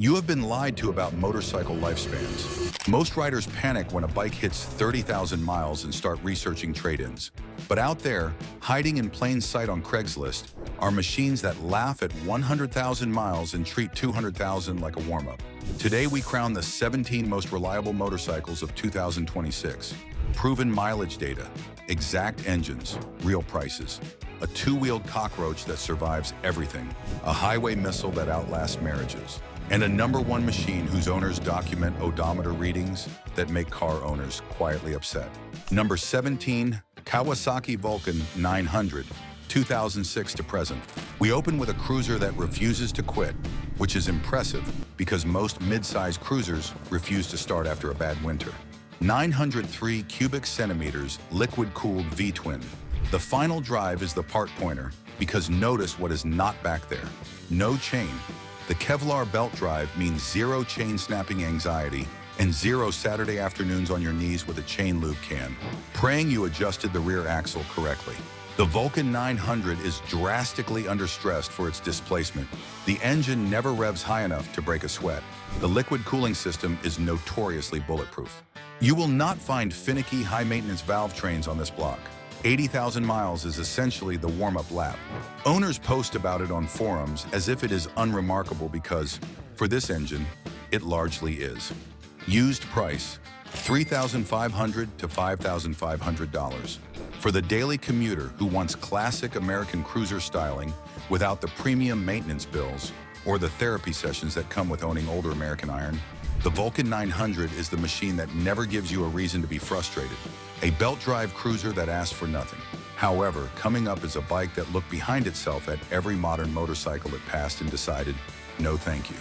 You have been lied to about motorcycle lifespans. Most riders panic when a bike hits 30,000 miles and start researching trade-ins. But out there, hiding in plain sight on Craigslist, are machines that laugh at 100,000 miles and treat 200,000 like a warm-up. Today we crown the 17 most reliable motorcycles of 2026. Proven mileage data, exact engines, real prices, a two-wheeled cockroach that survives everything, a highway missile that outlasts marriages, and a #1 machine whose owners document odometer readings that make car owners quietly upset. Number 17, Kawasaki Vulcan 900, 2006 to present. We open with a cruiser that refuses to quit, which is impressive because most mid-size cruisers refuse to start after a bad winter. 903 cubic centimeters liquid-cooled V-twin. The final drive is the part pointer because notice what is not back there. No chain. The Kevlar belt drive means zero chain snapping anxiety and zero Saturday afternoons on your knees with a chain lube can, praying you adjusted the rear axle correctly. The Vulcan 900 is drastically understressed for its displacement. The engine never revs high enough to break a sweat. The liquid cooling system is notoriously bulletproof. You will not find finicky, high-maintenance valve trains on this block. 80,000 miles is essentially the warm-up lap. Owners post about it on forums as if it is unremarkable because, for this engine, it largely is. Used price, $3,500 to $5,500. For the daily commuter who wants classic American cruiser styling without the premium maintenance bills or the therapy sessions that come with owning older American iron, the Vulcan 900 is the machine that never gives you a reason to be frustrated. A belt drive cruiser that asks for nothing. However, coming up is a bike that looked behind itself at every modern motorcycle it passed and decided, no thank you.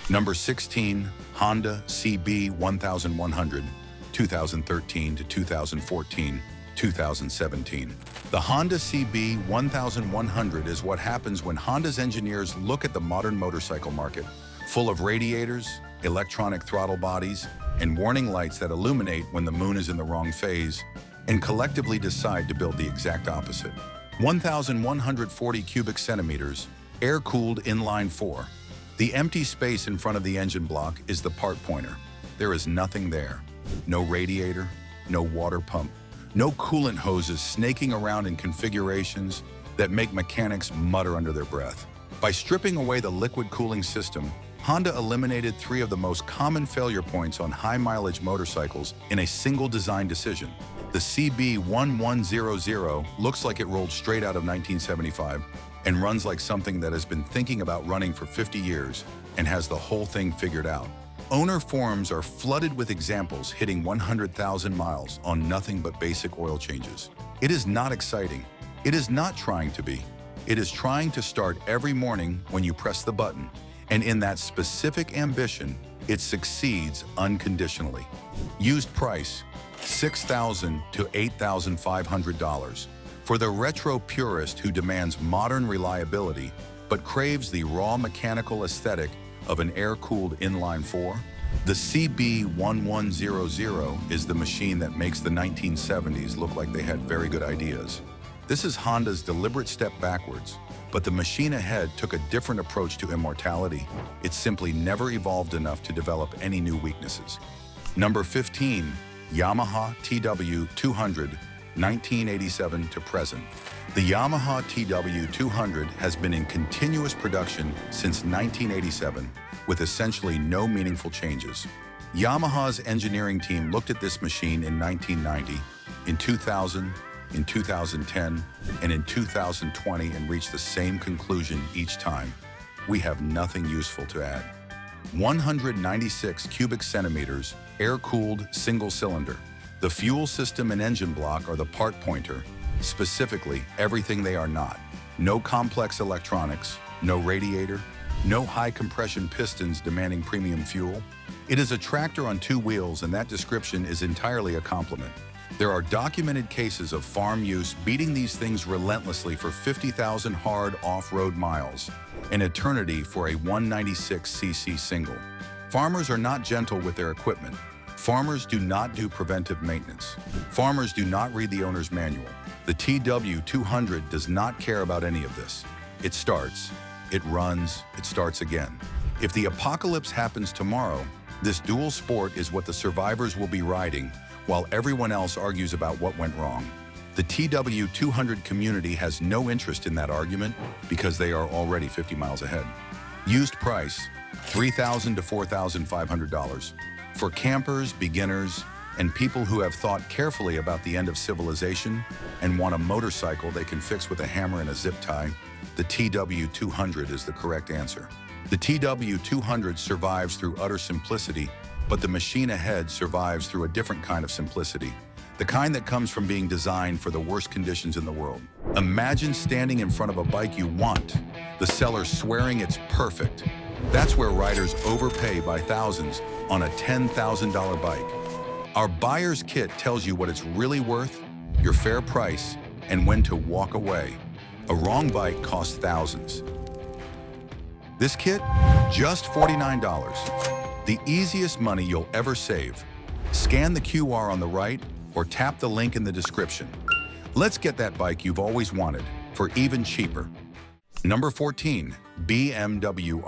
Number 16, Honda CB 1100, 2013 to 2014, 2017. The Honda CB 1100 is what happens when Honda's engineers look at the modern motorcycle market, full of radiators, electronic throttle bodies, and warning lights that illuminate when the moon is in the wrong phase, and collectively decide to build the exact opposite. 1,140 cubic centimeters, air-cooled inline-4. The empty space in front of the engine block is the part pointer. There is nothing there. No radiator, no water pump, no coolant hoses snaking around in configurations that make mechanics mutter under their breath. By stripping away the liquid cooling system, Honda eliminated 3 of the most common failure points on high-mileage motorcycles in a single design decision. The CB 1100 looks like it rolled straight out of 1975 and runs like something that has been thinking about running for 50 years and has the whole thing figured out. Owner forums are flooded with examples hitting 100,000 miles on nothing but basic oil changes. It is not exciting. It is not trying to be. It is trying to start every morning when you press the button. And in that specific ambition, it succeeds unconditionally. Used price, $6,000 to $8,500. For the retro purist who demands modern reliability, but craves the raw mechanical aesthetic of an air-cooled inline-4, the CB 1100 is the machine that makes the 1970s look like they had very good ideas. This is Honda's deliberate step backwards. But the machine ahead took a different approach to immortality. It simply never evolved enough to develop any new weaknesses. Number 15, Yamaha TW200, 1987 to present. The Yamaha TW200 has been in continuous production since 1987, with essentially no meaningful changes. Yamaha's engineering team looked at this machine in 1990, in 2000, in 2010, and in 2020 and reached the same conclusion each time. We have nothing useful to add. 196 cubic centimeters, air-cooled single cylinder. The fuel system and engine block are the part pointer, specifically everything they are not. No complex electronics, no radiator, no high compression pistons demanding premium fuel. It is a tractor on 2 wheels, and that description is entirely a compliment. There are documented cases of farm use beating these things relentlessly for 50,000 hard off-road miles, an eternity for a 196cc single. Farmers are not gentle with their equipment. Farmers do not do preventive maintenance. Farmers do not read the owner's manual. The TW200 does not care about any of this. It starts, it runs, it starts again. If the apocalypse happens tomorrow, this dual sport is what the survivors will be riding, while everyone else argues about what went wrong. The TW200 community has no interest in that argument because they are already 50 miles ahead. Used price, $3,000 to $4,500. For campers, beginners, and people who have thought carefully about the end of civilization and want a motorcycle they can fix with a hammer and a zip tie, the TW200 is the correct answer. The TW200 survives through utter simplicity, but the machine ahead survives through a different kind of simplicity, the kind that comes from being designed for the worst conditions in the world. Imagine standing in front of a bike you want, the seller swearing it's perfect. That's where riders overpay by thousands on a $10,000 bike. Our buyer's kit tells you what it's really worth, your fair price, and when to walk away. A wrong bike costs thousands. This kit, just $49. The easiest money you'll ever save. Scan the QR on the right or tap the link in the description. Let's get that bike you've always wanted for even cheaper. Number 14, BMW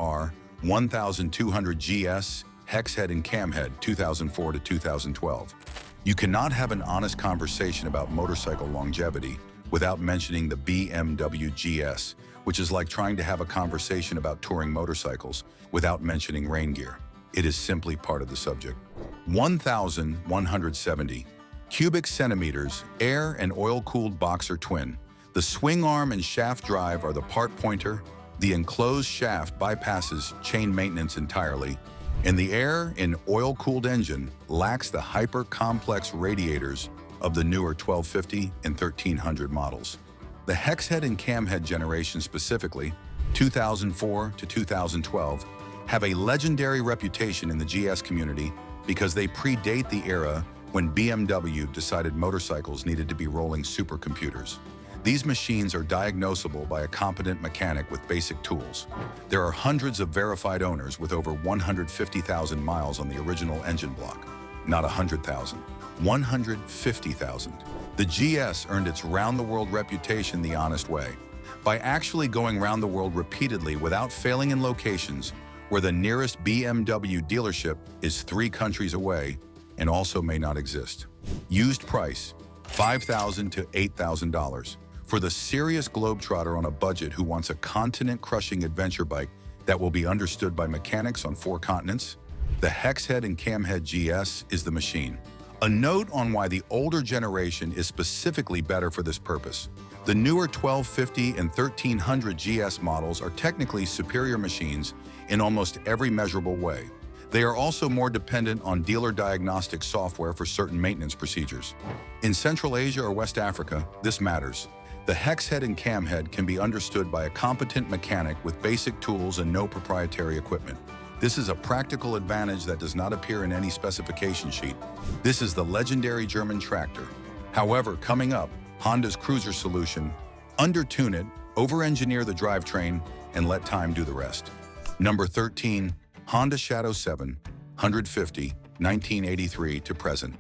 R1200 GS Hex Head and Cam Head 2004 to 2012. You cannot have an honest conversation about motorcycle longevity without mentioning the BMW GS, which is like trying to have a conversation about touring motorcycles without mentioning rain gear. It is simply part of the subject. 1,170 cubic centimeters, air and oil-cooled boxer twin. The swing arm and shaft drive are the part pointer. The enclosed shaft bypasses chain maintenance entirely, and the air and oil-cooled engine lacks the hyper-complex radiators of the newer 1250 and 1300 models. The hex head and cam head generation specifically, 2004 to 2012, have a legendary reputation in the GS community because they predate the era when BMW decided motorcycles needed to be rolling supercomputers. These machines are diagnosable by a competent mechanic with basic tools. There are hundreds of verified owners with over 150,000 miles on the original engine block. Not 100,000, 150,000. The GS earned its round-the-world reputation the honest way, by actually going round the world repeatedly without failing in locations where the nearest BMW dealership is 3 countries away and also may not exist. Used price, $5,000 to $8,000. For the serious globetrotter on a budget who wants a continent-crushing adventure bike that will be understood by mechanics on 4 continents, the Hex Head and Cam Head GS is the machine. A note on why the older generation is specifically better for this purpose. The newer 1250 and 1300 GS models are technically superior machines in almost every measurable way. They are also more dependent on dealer diagnostic software for certain maintenance procedures. In Central Asia or West Africa, this matters. The hex head and cam head can be understood by a competent mechanic with basic tools and no proprietary equipment. This is a practical advantage that does not appear in any specification sheet. This is the legendary German tractor. However, coming up, Honda's cruiser solution: under-tune it, over-engineer the drivetrain, and let time do the rest. Number 13, Honda Shadow 7, 150, 1983 to present.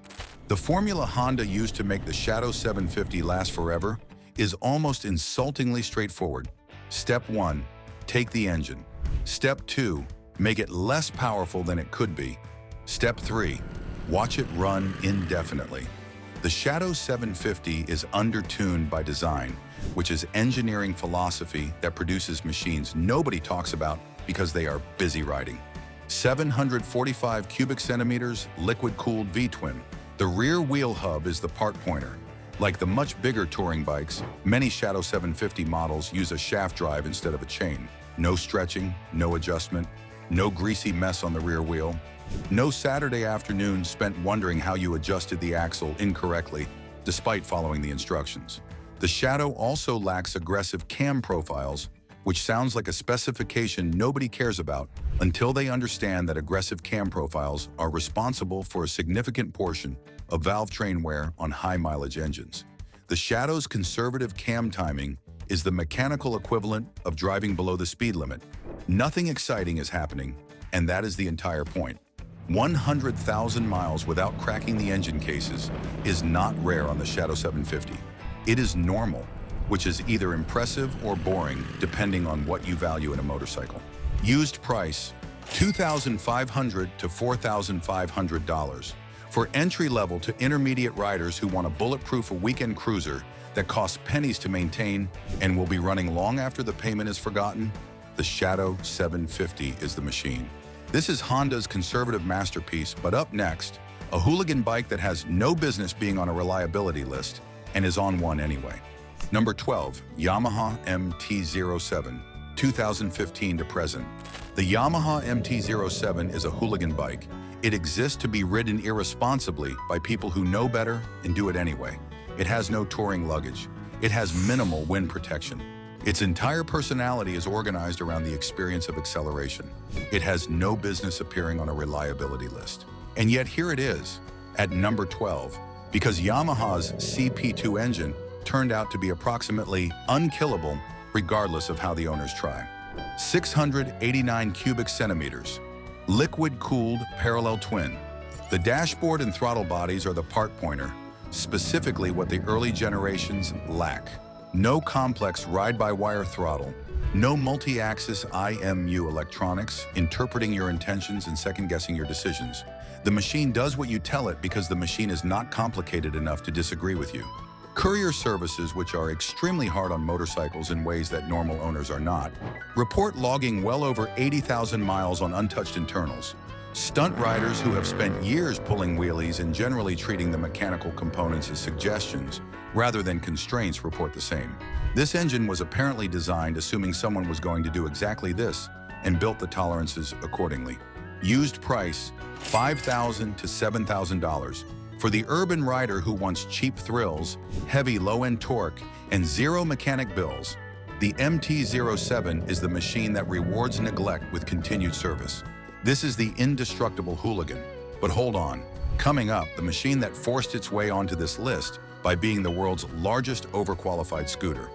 The formula Honda used to make the Shadow 750 last forever is almost insultingly straightforward. Step 1, take the engine. Step 2, make it less powerful than it could be. Step 3, watch it run indefinitely. The Shadow 750 is under-tuned by design, which is engineering philosophy that produces machines nobody talks about because they are busy riding. 745 cubic centimeters liquid-cooled V-twin. The rear wheel hub is the part pointer. Like the much bigger touring bikes, many Shadow 750 models use a shaft drive instead of a chain. No stretching, no adjustment, no greasy mess on the rear wheel. No Saturday afternoon spent wondering how you adjusted the axle incorrectly, despite following the instructions. The Shadow also lacks aggressive cam profiles, which sounds like a specification nobody cares about until they understand that aggressive cam profiles are responsible for a significant portion of valve train wear on high-mileage engines. The Shadow's conservative cam timing is the mechanical equivalent of driving below the speed limit. Nothing exciting is happening, and that is the entire point. 100,000 miles without cracking the engine cases is not rare on the Shadow 750. It is normal, which is either impressive or boring depending on what you value in a motorcycle. Used price, $2,500 to $4,500 for entry-level to intermediate riders who want a bulletproof weekend cruiser that costs pennies to maintain and will be running long after the payment is forgotten. The Shadow 750 is the machine. This is Honda's conservative masterpiece, but up next, a hooligan bike that has no business being on a reliability list and is on one anyway. Number 12, Yamaha MT-07, 2015 to present. The Yamaha MT-07 is a hooligan bike. It exists to be ridden irresponsibly by people who know better and do it anyway. It has no touring luggage. It has minimal wind protection. Its entire personality is organized around the experience of acceleration. It has no business appearing on a reliability list. And yet here it is, at number 12, because Yamaha's CP2 engine turned out to be approximately unkillable regardless of how the owners try. 689 cubic centimeters, liquid-cooled parallel twin. The dashboard and throttle bodies are the part pointer, specifically what the early generations lack. No complex ride-by-wire throttle, no multi-axis IMU electronics interpreting your intentions and second-guessing your decisions. The machine does what you tell it because the machine is not complicated enough to disagree with you. Courier services, which are extremely hard on motorcycles in ways that normal owners are not, report logging well over 80,000 miles on untouched internals. Stunt riders who have spent years pulling wheelies and generally treating the mechanical components as suggestions rather than constraints report the same. This engine was apparently designed assuming someone was going to do exactly this and built the tolerances accordingly. Used price, $5,000 to $7,000. For the urban rider who wants cheap thrills, heavy low-end torque, and zero mechanic bills, the MT-07 is the machine that rewards neglect with continued service. This is the indestructible hooligan. But hold on. Coming up, the machine that forced its way onto this list by being the world's largest overqualified scooter.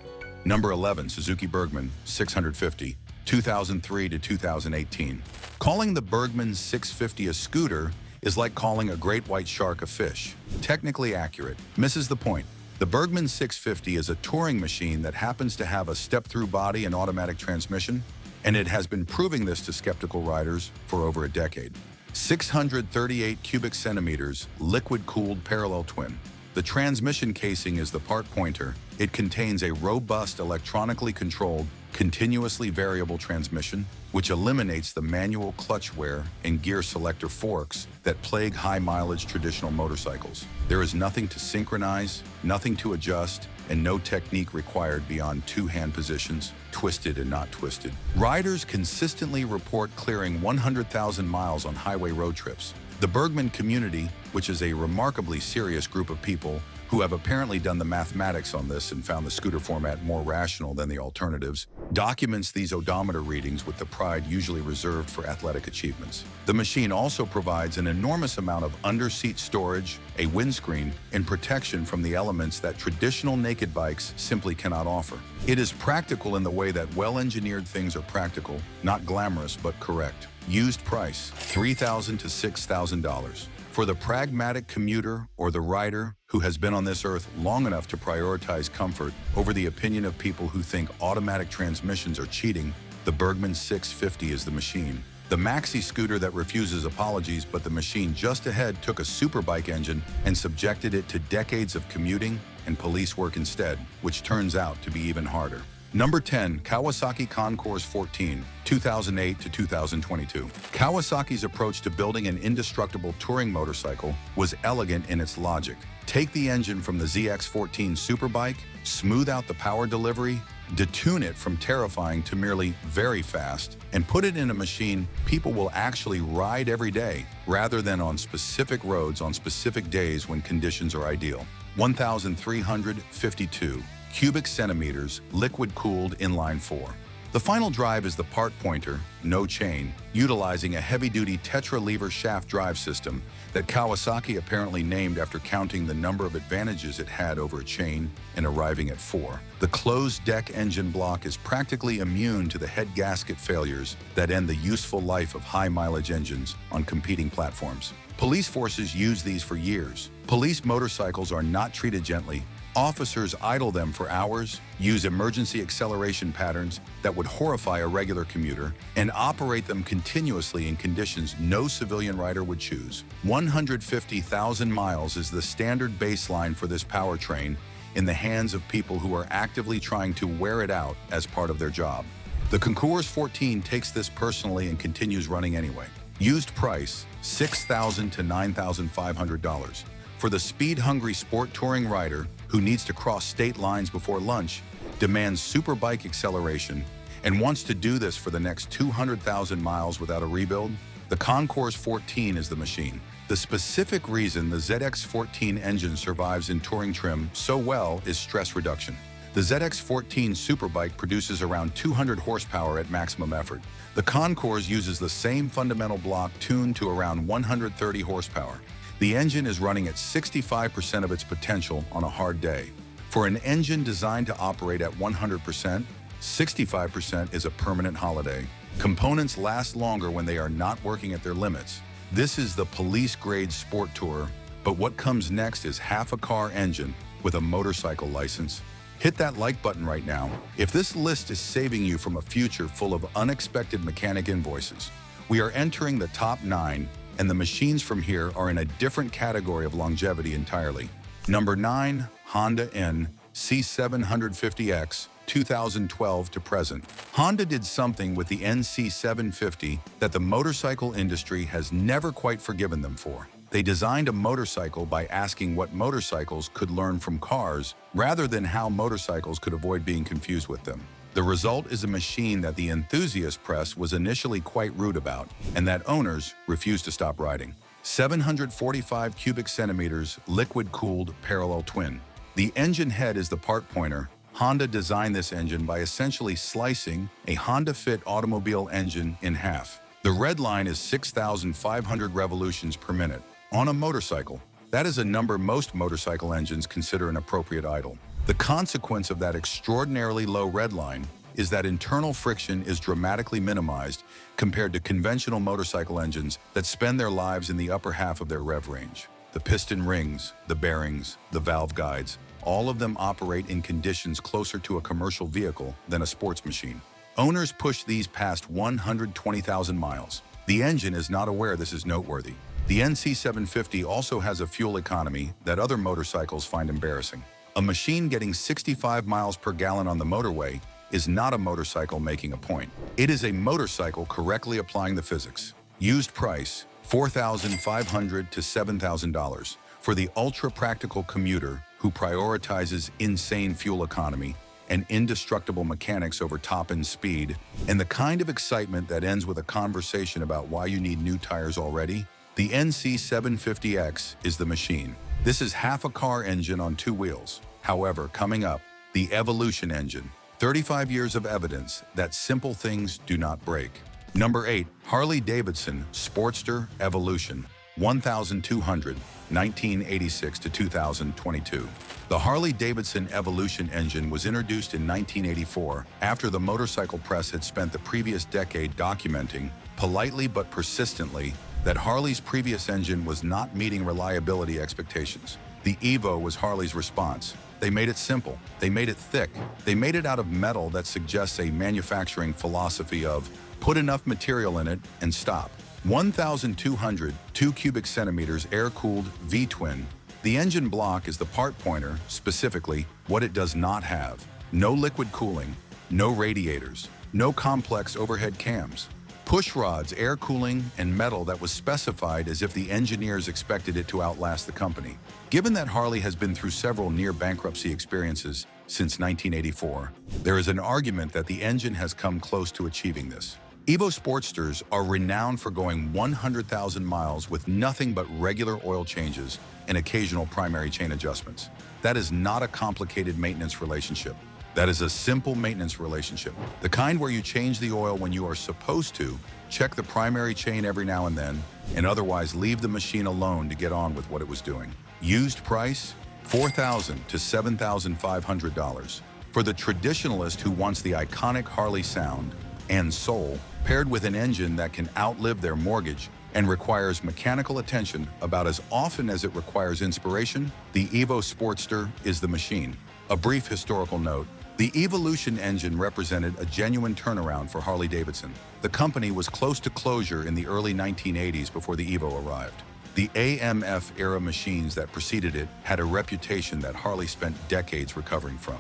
Number 11, Suzuki Burgman 650, 2003 to 2018. Calling the Burgman 650 a scooter is like calling a great white shark a fish. Technically accurate, misses the point. The Burgman 650 is a touring machine that happens to have a step-through body and automatic transmission, and it has been proving this to skeptical riders for over a decade. 638 cubic centimeters, liquid-cooled parallel twin. The transmission casing is the part pointer. It contains a robust, electronically controlled, continuously variable transmission, which eliminates the manual clutch wear and gear selector forks that plague high-mileage traditional motorcycles. There is nothing to synchronize, nothing to adjust, and no technique required beyond two hand positions, twisted and not twisted. Riders consistently report clearing 100,000 miles on highway road trips. The Burgman community, which is a remarkably serious group of people who have apparently done the mathematics on this and found the scooter format more rational than the alternatives, documents these odometer readings with the pride usually reserved for athletic achievements. The machine also provides an enormous amount of under-seat storage, a windscreen, and protection from the elements that traditional naked bikes simply cannot offer. It is practical in the way that well-engineered things are practical, not glamorous but correct. Used price, $3,000 to $6,000. For the pragmatic commuter or the rider who has been on this earth long enough to prioritize comfort over the opinion of people who think automatic transmissions are cheating, the Burgman 650 is the machine. The maxi scooter that refuses apologies, but the machine just ahead took a superbike engine and subjected it to decades of commuting and police work instead, which turns out to be even harder. Number 10, Kawasaki Concours 14, 2008 to 2022. Kawasaki's approach to building an indestructible touring motorcycle was elegant in its logic. Take the engine from the ZX14 superbike, smooth out the power delivery, detune it from terrifying to merely very fast, and put it in a machine people will actually ride every day, rather than on specific roads on specific days when conditions are ideal. 1,352 cubic centimeters, liquid-cooled inline-4. The final drive is the part pointer, no chain, utilizing a heavy-duty tetra-lever shaft drive system that Kawasaki apparently named after counting the number of advantages it had over a chain and arriving at 4. The closed-deck engine block is practically immune to the head gasket failures that end the useful life of high-mileage engines on competing platforms. Police forces use these for years. Police motorcycles are not treated gently, Officers idle them for hours, use emergency acceleration patterns that would horrify a regular commuter, and operate them continuously in conditions no civilian rider would choose. 150,000 miles is the standard baseline for this powertrain in the hands of people who are actively trying to wear it out as part of their job. The Concours 14 takes this personally and continues running anyway. Used price, $6,000 to $9,500. For the speed-hungry sport touring rider who needs to cross state lines before lunch, demands super bike acceleration, and wants to do this for the next 200,000 miles without a rebuild, the Concours 14 is the machine. The specific reason the ZX14 engine survives in touring trim so well is stress reduction. The ZX14 Superbike produces around 200 horsepower at maximum effort. The Concours uses the same fundamental block tuned to around 130 horsepower. The engine is running at 65% of its potential on a hard day. For an engine designed to operate at 100%, 65% is a permanent holiday. Components last longer when they are not working at their limits. This is the police-grade sport tourer, but what comes next is half a car engine with a motorcycle license. Hit that like button right now if this list is saving you from a future full of unexpected mechanic invoices. We are entering the top 9, and the machines from here are in a different category of longevity entirely. Number 9, Honda NC750X, 2012 to present. Honda did something with the NC750 that the motorcycle industry has never quite forgiven them for. They designed a motorcycle by asking what motorcycles could learn from cars rather than how motorcycles could avoid being confused with them. The result is a machine that the enthusiast press was initially quite rude about and that owners refused to stop riding. 745 cubic centimeters liquid-cooled parallel twin. The engine head is the part pointer. Honda designed this engine by essentially slicing a Honda-fit automobile engine in half. The red line is 6,500 revolutions per minute. On a motorcycle, that is a number most motorcycle engines consider an appropriate idle. The consequence of that extraordinarily low red line is that internal friction is dramatically minimized compared to conventional motorcycle engines that spend their lives in the upper half of their rev range. The piston rings, the bearings, the valve guides, all of them operate in conditions closer to a commercial vehicle than a sports machine. Owners push these past 120,000 miles. The engine is not aware this is noteworthy. The NC750 also has a fuel economy that other motorcycles find embarrassing. A machine getting 65 miles per gallon on the motorway is not a motorcycle making a point. It is a motorcycle correctly applying the physics. Used price, $4,500 to $7,000 for the ultra-practical commuter who prioritizes insane fuel economy and indestructible mechanics over top-end speed, and the kind of excitement that ends with a conversation about why you need new tires already. The NC750X is the machine. This is half a car engine on 2 wheels. However, coming up, the Evolution engine. 35 years of evidence that simple things do not break. Number 8, Harley-Davidson Sportster Evolution, 1200, 1986 to 2022. The Harley-Davidson Evolution engine was introduced in 1984 after the motorcycle press had spent the previous decade documenting, politely but persistently, that Harley's previous engine was not meeting reliability expectations. The Evo was Harley's response. They made it simple. They made it thick. They made it out of metal that suggests a manufacturing philosophy of put enough material in it and stop. 1,200 2 cubic centimeters air-cooled V-twin. The engine block is the part pointer, specifically what it does not have. No liquid cooling, no radiators, no complex overhead cams. Push rods, air cooling, and metal that was specified as if the engineers expected it to outlast the company. Given that Harley has been through several near-bankruptcy experiences since 1984, there is an argument that the engine has come close to achieving this. Evo Sportsters are renowned for going 100,000 miles with nothing but regular oil changes and occasional primary chain adjustments. That is not a complicated maintenance relationship. That is a simple maintenance relationship. The kind where you change the oil when you are supposed to, check the primary chain every now and then, and otherwise leave the machine alone to get on with what it was doing. Used price, $4,000 to $7,500. For the traditionalist who wants the iconic Harley sound and soul, paired with an engine that can outlive their mortgage, and requires mechanical attention about as often as it requires inspiration, the Evo Sportster is the machine. A brief historical note: the Evolution engine represented a genuine turnaround for Harley-Davidson. The company was close to closure in the early 1980s before the Evo arrived. The AMF-era machines that preceded it had a reputation that Harley spent decades recovering from.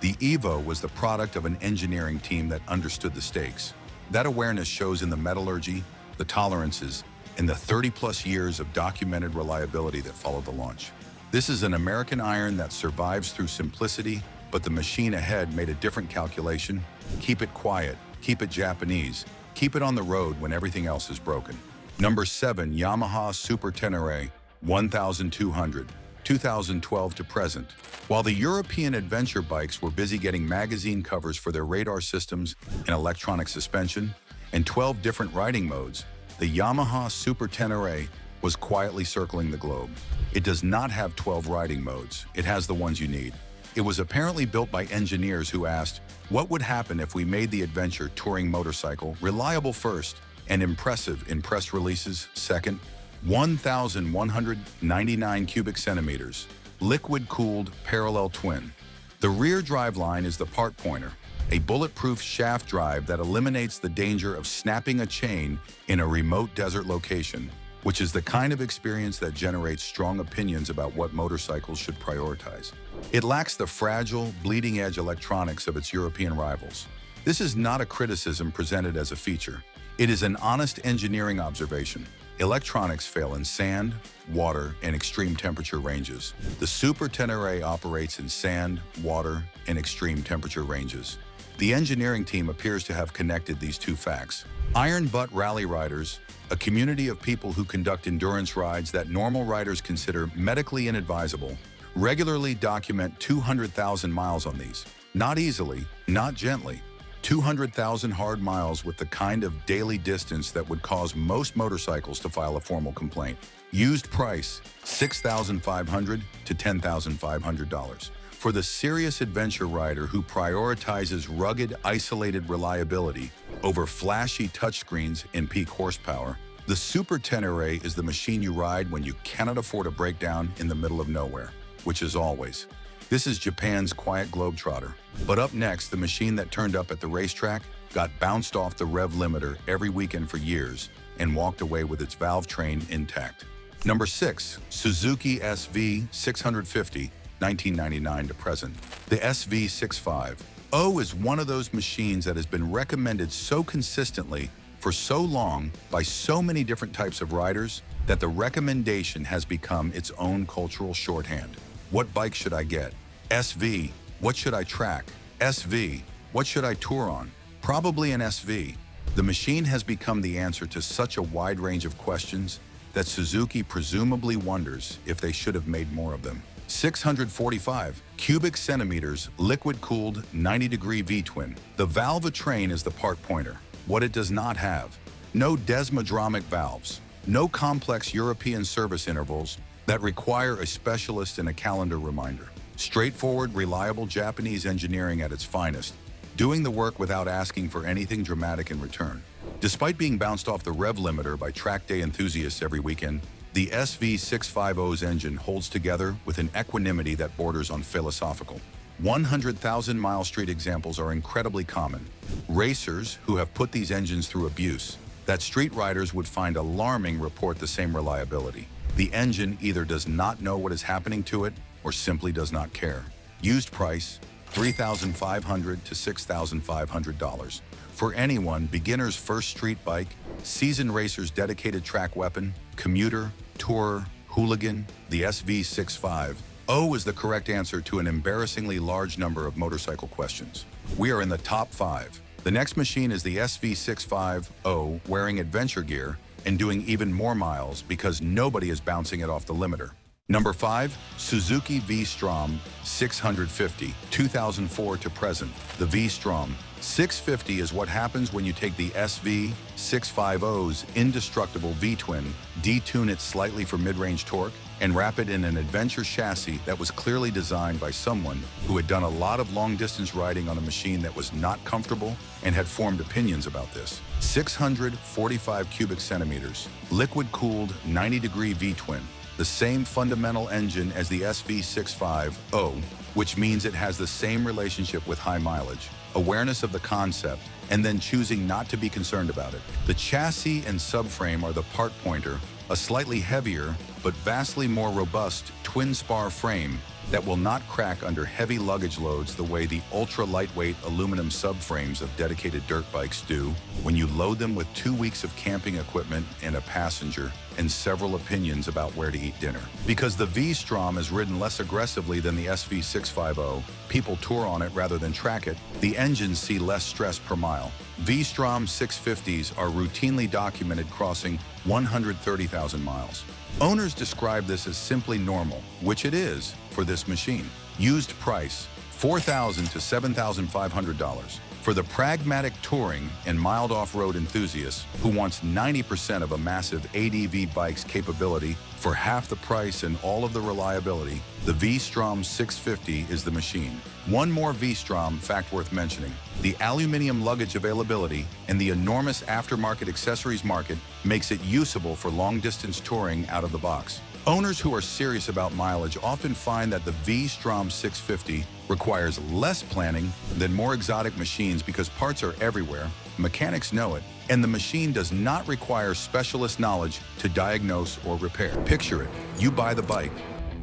The Evo was the product of an engineering team that understood the stakes. That awareness shows in the metallurgy, the tolerances, and the 30-plus years of documented reliability that followed the launch. This is an American iron that survives through simplicity, but the machine ahead made a different calculation. Keep it quiet, keep it Japanese, keep it on the road when everything else is broken. Number 7, Yamaha Super Ténéré 1200, 2012 to present. While the European adventure bikes were busy getting magazine covers for their radar systems and electronic suspension, and 12 different riding modes, the Yamaha Super Ténéré was quietly circling the globe. It does not have 12 riding modes. It has the ones you need. It was apparently built by engineers who asked, what would happen if we made the adventure touring motorcycle reliable first and impressive in press releases second? 1,199 cubic centimeters, liquid-cooled parallel twin. The rear driveline is the part pointer, a bulletproof shaft drive that eliminates the danger of snapping a chain in a remote desert location, which is the kind of experience that generates strong opinions about what motorcycles should prioritize. It lacks the fragile, bleeding-edge electronics of its European rivals. This is not a criticism presented as a feature. It is an honest engineering observation. Electronics fail in sand, water, and extreme temperature ranges. The Super Ténéré operates in sand, water, and extreme temperature ranges. The engineering team appears to have connected these two facts. Iron Butt Rally Riders, a community of people who conduct endurance rides that normal riders consider medically inadvisable, regularly document 200,000 miles on these. Not easily, not gently. 200,000 hard miles with the kind of daily distance that would cause most motorcycles to file a formal complaint. Used price, $6,500 to $10,500. For the serious adventure rider who prioritizes rugged, isolated reliability over flashy touchscreens and peak horsepower, the Super Ténéré is the machine you ride when you cannot afford a breakdown in the middle of nowhere, which is always. This is Japan's quiet globetrotter. But up next, the machine that turned up at the racetrack got bounced off the rev limiter every weekend for years and walked away with its valve train intact. Number 6, Suzuki SV650, 1999 to present. The SV650 is one of those machines that has been recommended so consistently for so long by so many different types of riders that the recommendation has become its own cultural shorthand. What bike should I get? SV, what should I track? SV, what should I tour on? Probably an SV. The machine has become the answer to such a wide range of questions that Suzuki presumably wonders if they should have made more of them. 645 cubic centimeters, liquid-cooled 90-degree V-twin. The 𝗕𝗨𝗬𝗃 is the part pointer. What it does not have: no desmodromic valves, no complex European service intervals that require a specialist and a calendar reminder. Straightforward, reliable Japanese engineering at its finest, doing the work without asking for anything dramatic in return. Despite being bounced off the rev limiter by track day enthusiasts every weekend, the SV650's engine holds together with an equanimity that borders on philosophical. 100,000-mile street examples are incredibly common. Racers who have put these engines through abuse, that street riders would find alarming, report the same reliability. The engine either does not know what is happening to it or simply does not care. Used price, $3,500 to $6,500. For anyone, beginner's first street bike, seasoned racer's dedicated track weapon, commuter, tourer, hooligan, the SV650 is the correct answer to an embarrassingly large number of motorcycle questions. We are in the top 5. The next machine is the SV650 wearing adventure gear and doing even more miles because nobody is bouncing it off the limiter. Number 5. Suzuki V-Strom 650, 2004 to present. The V-Strom 650 is what happens when you take the SV650's indestructible V-twin, detune it slightly for mid-range torque, and wrap it in an adventure chassis that was clearly designed by someone who had done a lot of long-distance riding on a machine that was not comfortable and had formed opinions about this. 645 cubic centimeters, liquid-cooled 90-degree V-twin, the same fundamental engine as the SV650, which means it has the same relationship with high mileage, awareness of the concept, and then choosing not to be concerned about it. The chassis and subframe are the part pointer, a slightly heavier but vastly more robust twin-spar frame that will not crack under heavy luggage loads the way the ultra-lightweight aluminum subframes of dedicated dirt bikes do when you load them with 2 weeks of camping equipment and a passenger and several opinions about where to eat dinner. Because the V-Strom is ridden less aggressively than the SV650, people tour on it rather than track it, the engines see less stress per mile. V-Strom 650s are routinely documented crossing 130,000 miles. Owners describe this as simply normal, which it is for this machine. Used price, $4,000 to $7,500. For the pragmatic touring and mild off-road enthusiast who wants 90% of a massive ADV bike's capability for half the price and all of the reliability, the V-Strom 650 is the machine. One more V-Strom fact worth mentioning: the aluminum luggage availability and the enormous aftermarket accessories market makes it usable for long-distance touring out of the box. Owners who are serious about mileage often find that the V-Strom 650 requires less planning than more exotic machines because parts are everywhere, mechanics know it, and the machine does not require specialist knowledge to diagnose or repair. Picture it. You buy the bike.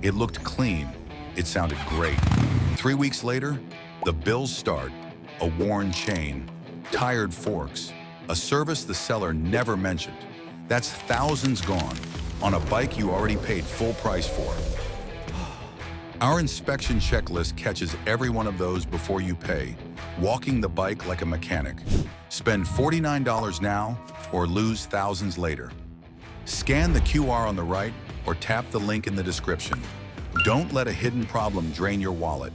It looked clean. It sounded great. 3 weeks later, the bills start. A worn chain, tired forks, a service the seller never mentioned. That's thousands gone on a bike you already paid full price for. Our inspection checklist catches every one of those before you pay, walking the bike like a mechanic. Spend $49 now or lose thousands later. Scan the QR on the right or tap the link in the description. Don't let a hidden problem drain your wallet.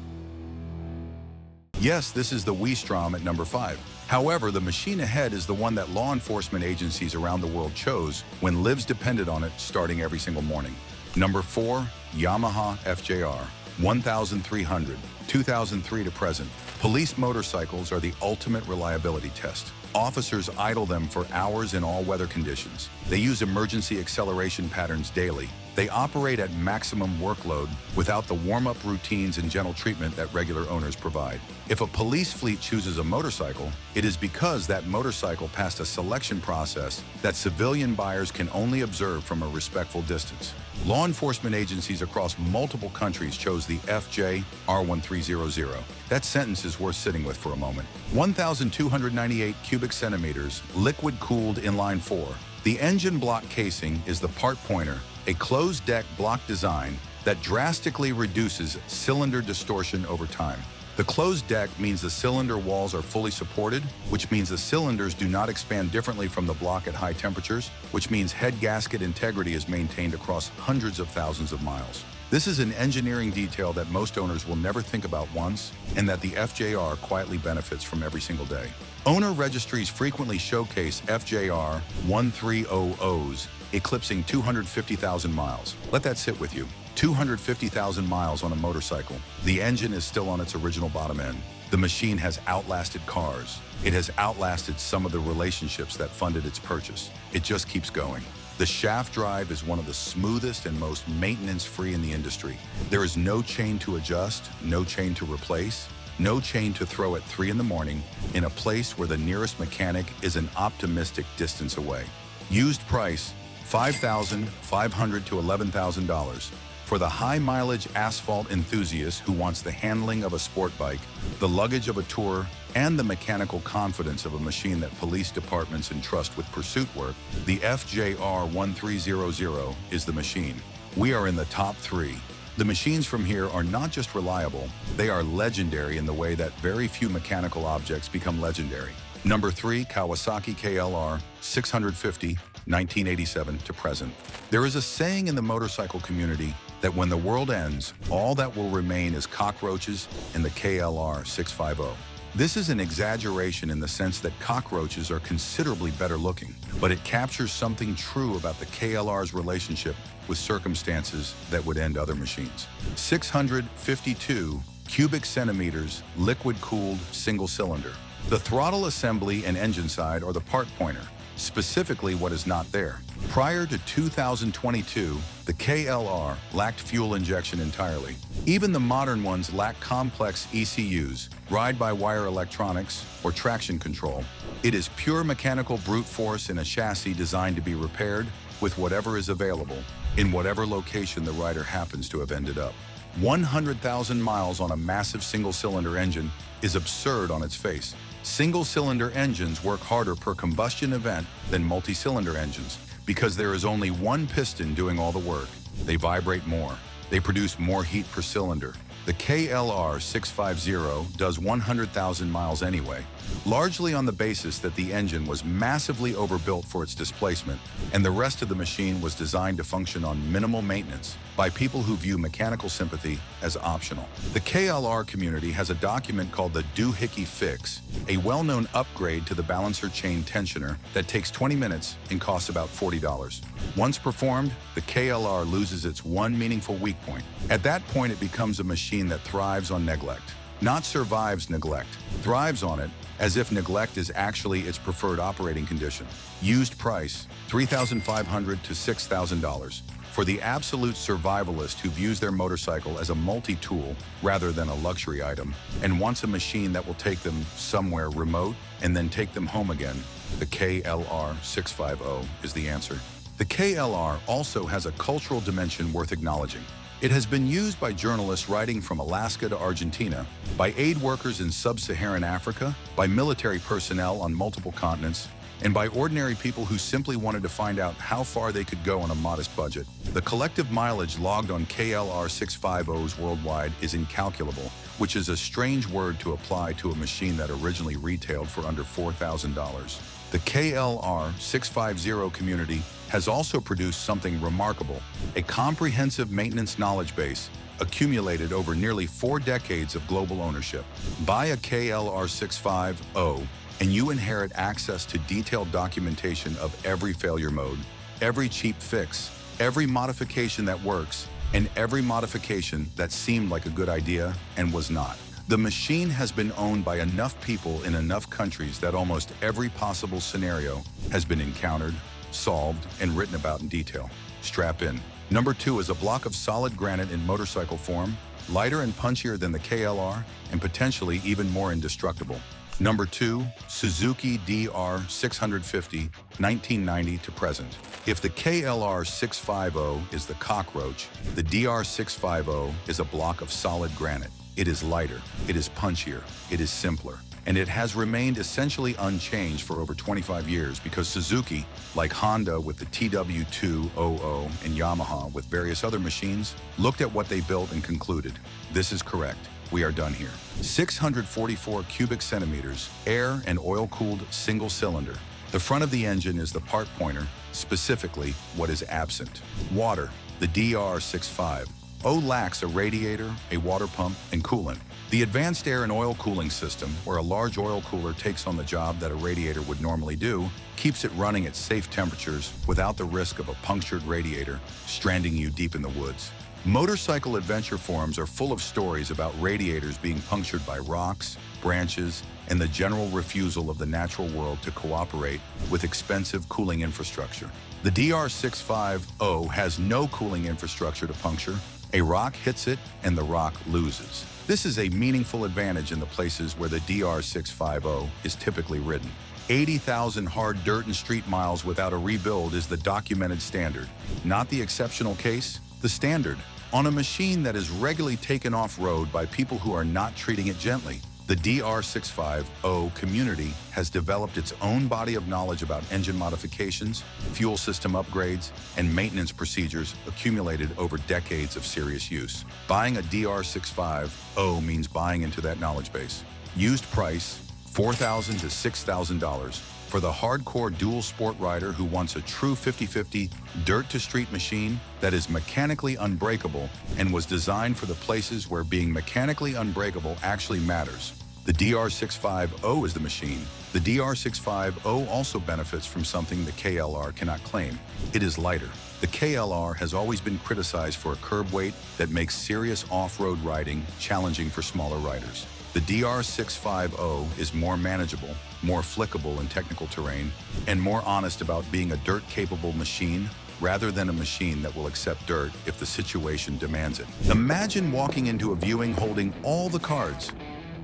Yes, this is the V-Strom at number 5. However, the machine ahead is the one that law enforcement agencies around the world chose when lives depended on it starting every single morning. Number 4, Yamaha FJR1300, 2003 to present. Police motorcycles are the ultimate reliability test. Officers idle them for hours in all weather conditions. They use emergency acceleration patterns daily. They operate at maximum workload without the warm-up routines and gentle treatment that regular owners provide. If a police fleet chooses a motorcycle, it is because that motorcycle passed a selection process that civilian buyers can only observe from a respectful distance. Law enforcement agencies across multiple countries chose the FJR1300. That sentence is worth sitting with for a moment. 1,298 cubic centimeters, liquid-cooled inline-4. The engine block casing is the part pointer, a closed-deck block design that drastically reduces cylinder distortion over time. The closed deck means the cylinder walls are fully supported, which means the cylinders do not expand differently from the block at high temperatures, which means head gasket integrity is maintained across hundreds of thousands of miles. This is an engineering detail that most owners will never think about once, and that the FJR quietly benefits from every single day. Owner registries frequently showcase FJR1300s eclipsing 250,000 miles. Let that sit with you. 250,000 miles on a motorcycle. The engine is still on its original bottom end. The machine has outlasted cars. It has outlasted some of the relationships that funded its purchase. It just keeps going. The shaft drive is one of the smoothest and most maintenance-free in the industry. There is no chain to adjust, no chain to replace, no chain to throw at 3 in the morning in a place where the nearest mechanic is an optimistic distance away. Used price, $5,500 to $11,000. For the high-mileage asphalt enthusiast who wants the handling of a sport bike, the luggage of a tour, and the mechanical confidence of a machine that police departments entrust with pursuit work, the FJR1300 is the machine. We are in the top 3. The machines from here are not just reliable, they are legendary in the way that very few mechanical objects become legendary. Number 3, Kawasaki KLR 650, 1987 to present. There is a saying in the motorcycle community that when the world ends, all that will remain is cockroaches in the KLR 650. This is an exaggeration in the sense that cockroaches are considerably better looking, but it captures something true about the KLR's relationship with circumstances that would end other machines. 652 cubic centimeters liquid-cooled single cylinder. The throttle assembly and engine side are the part pointer, specifically what is not there. Prior to 2022, the KLR lacked fuel injection entirely. Even the modern ones lack complex ECUs, ride-by-wire electronics, or traction control. It is pure mechanical brute force in a chassis designed to be repaired with whatever is available, in whatever location the rider happens to have ended up. 100,000 miles on a massive single-cylinder engine is absurd on its face. Single-cylinder engines work harder per combustion event than multi-cylinder engines because there is only one piston doing all the work. They vibrate more. They produce more heat per cylinder. The KLR 650 does 100,000 miles anyway, largely on the basis that the engine was massively overbuilt for its displacement, and the rest of the machine was designed to function on minimal maintenance by people who view mechanical sympathy as optional. The KLR community has a document called the 𝗕𝗨𝗬𝗘𝗥𝗧𝗕, a well-known upgrade to the balancer chain tensioner that takes 20 minutes and costs about $40. Once performed, the KLR loses its one meaningful weak point. At that point, it becomes a machine that thrives on neglect. Not survives neglect, thrives on it, as if neglect is actually its preferred operating condition. Used price, $3,500 to $6,000. For the absolute survivalist who views their motorcycle as a multi-tool rather than a luxury item and wants a machine that will take them somewhere remote and then take them home again, the KLR 650 is the answer. The KLR also has a cultural dimension worth acknowledging. It has been used by journalists writing from Alaska to Argentina, by aid workers in sub-Saharan Africa, by military personnel on multiple continents, and by ordinary people who simply wanted to find out how far they could go on a modest budget. The collective mileage logged on KLR 650s worldwide is incalculable, which is a strange word to apply to a machine that originally retailed for under $4,000. The KLR 650 community has also produced something remarkable, a comprehensive maintenance knowledge base accumulated over nearly 4 decades of global ownership. Buy a KLR 650 and you inherit access to detailed documentation of every failure mode, every cheap fix, every modification that works, and every modification that seemed like a good idea and was not. The machine has been owned by enough people in enough countries that almost every possible scenario has been encountered, solved, and written about in detail. Strap in. Number 2 is a block of solid granite in motorcycle form, lighter and punchier than the KLR, and potentially even more indestructible. Number 2, Suzuki DR650, 1990 to present. If the KLR 650 is the cockroach, the DR650 is a block of solid granite. It is lighter, it is punchier, it is simpler, and it has remained essentially unchanged for over 25 years because Suzuki, like Honda with the TW200 and Yamaha with various other machines, looked at what they built and concluded, this is correct. We are done here. 644 cubic centimeters, air and oil-cooled single cylinder. The front of the engine is the part pointer, specifically what is absent. Water, the DR650 lacks a radiator, a water pump, and coolant. The advanced air and oil cooling system, where a large oil cooler takes on the job that a radiator would normally do, keeps it running at safe temperatures without the risk of a punctured radiator stranding you deep in the woods. Motorcycle adventure forums are full of stories about radiators being punctured by rocks, branches, and the general refusal of the natural world to cooperate with expensive cooling infrastructure. The DR650 has no cooling infrastructure to puncture. A rock hits it, and the rock loses. This is a meaningful advantage in the places where the DR650 is typically ridden. 80,000 hard dirt and street miles without a rebuild is the documented standard, not the exceptional case, the standard. On a machine that is regularly taken off-road by people who are not treating it gently, the DR650 community has developed its own body of knowledge about engine modifications, fuel system upgrades, and maintenance procedures accumulated over decades of serious use. Buying a DR650 means buying into that knowledge base. Used price, $4,000 to $6,000 for the hardcore dual sport rider who wants a true 50/50 dirt-to-street machine that is mechanically unbreakable and was designed for the places where being mechanically unbreakable actually matters. The DR650 is the machine. The DR650 also benefits from something the KLR cannot claim. It is lighter. The KLR has always been criticized for a curb weight that makes serious off-road riding challenging for smaller riders. The DR650 is more manageable, more flickable in technical terrain, and more honest about being a dirt-capable machine rather than a machine that will accept dirt if the situation demands it. Imagine walking into a viewing holding all the cards.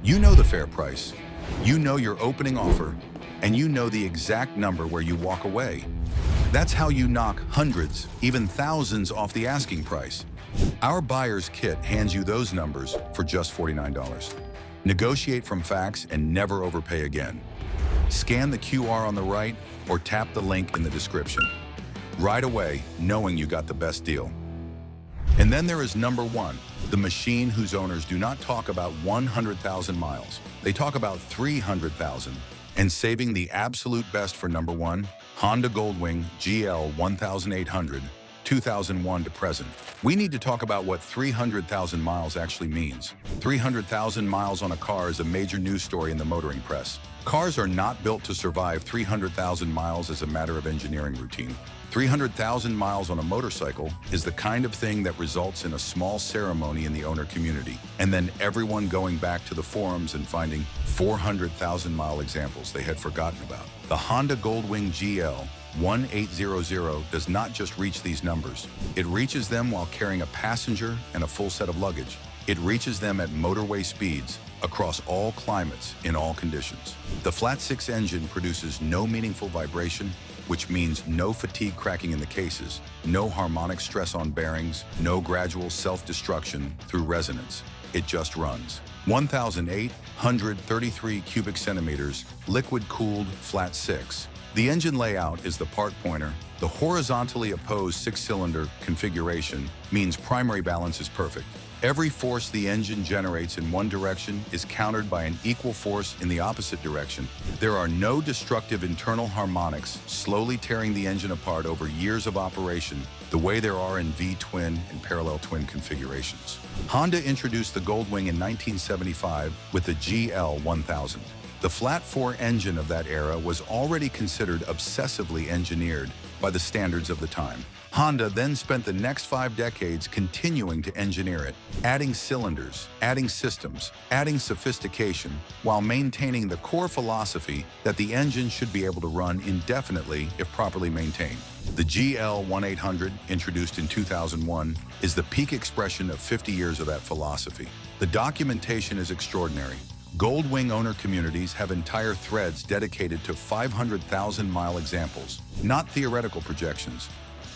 You know the fair price, you know your opening offer, and you know the exact number where you walk away. That's how you knock hundreds, even thousands off the asking price. Our buyer's kit hands you those numbers for just $49. Negotiate from facts and never overpay again. Scan the QR on the right or tap the link in the description. Right away, knowing you got the best deal. And then there is number one, the machine whose owners do not talk about 100,000 miles. They talk about 300,000. And saving the absolute best for number one, Honda Goldwing GL1800, 2001 to present. We need to talk about what 300,000 miles actually means. 300,000 miles on a car is a major news story in the motoring press. Cars are not built to survive 300,000 miles as a matter of engineering routine. 300,000 miles on a motorcycle is the kind of thing that results in a small ceremony in the owner community, and then everyone going back to the forums and finding 400,000-mile examples they had forgotten about. The Honda Goldwing GL1800 does not just reach these numbers. It reaches them while carrying a passenger and a full set of luggage. It reaches them at motorway speeds, across all climates, in all conditions. The flat-six engine produces no meaningful vibration, which means no fatigue cracking in the cases, no harmonic stress on bearings, no gradual self-destruction through resonance. It just runs. 1,833 cubic centimeters, liquid-cooled flat-six. The engine layout is the part pointer. The horizontally opposed six-cylinder configuration means primary balance is perfect. Every force the engine generates in one direction is countered by an equal force in the opposite direction. There are no destructive internal harmonics slowly tearing the engine apart over years of operation, the way there are in V-twin and parallel twin configurations. Honda introduced the Goldwing in 1975 with the GL1000. The flat-four engine of that era was already considered obsessively engineered by the standards of the time. Honda then spent the next 5 decades continuing to engineer it, adding cylinders, adding systems, adding sophistication, while maintaining the core philosophy that the engine should be able to run indefinitely if properly maintained. The GL1800, introduced in 2001, is the peak expression of 50 years of that philosophy. The documentation is extraordinary. Goldwing owner communities have entire threads dedicated to 500,000-mile examples, not theoretical projections,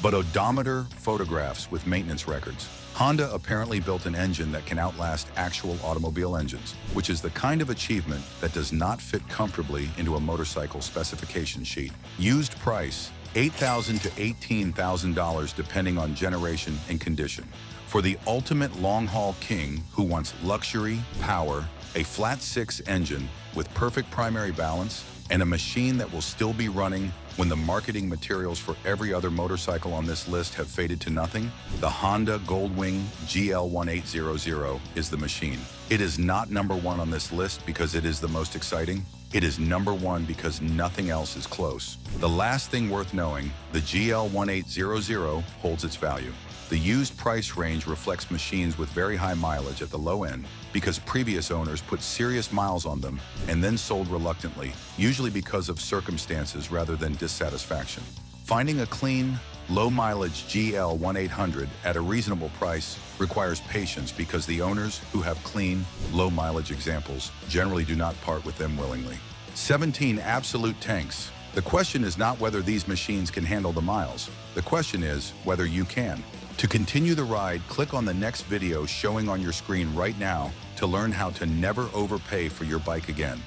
but odometer photographs with maintenance records. Honda apparently built an engine that can outlast actual automobile engines, which is the kind of achievement that does not fit comfortably into a motorcycle specification sheet. Used price, $8,000 to $18,000 depending on generation and condition. For the ultimate long-haul king who wants luxury, power, a flat-six engine with perfect primary balance, and a machine that will still be running when the marketing materials for every other motorcycle on this list have faded to nothing, the Honda Goldwing GL1800 is the machine. It is not number one on this list because it is the most exciting. It is number one because nothing else is close. The last thing worth knowing, the GL1800 holds its value. The used price range reflects machines with very high mileage at the low end because previous owners put serious miles on them and then sold reluctantly, usually because of circumstances rather than dissatisfaction. Finding a clean, low-mileage GL1800 at a reasonable price requires patience because the owners who have clean, low-mileage examples generally do not part with them willingly. 17 absolute tanks. The question is not whether these machines can handle the miles. The question is whether you can. To continue the ride, click on the next video showing on your screen right now to learn how to never overpay for your bike again.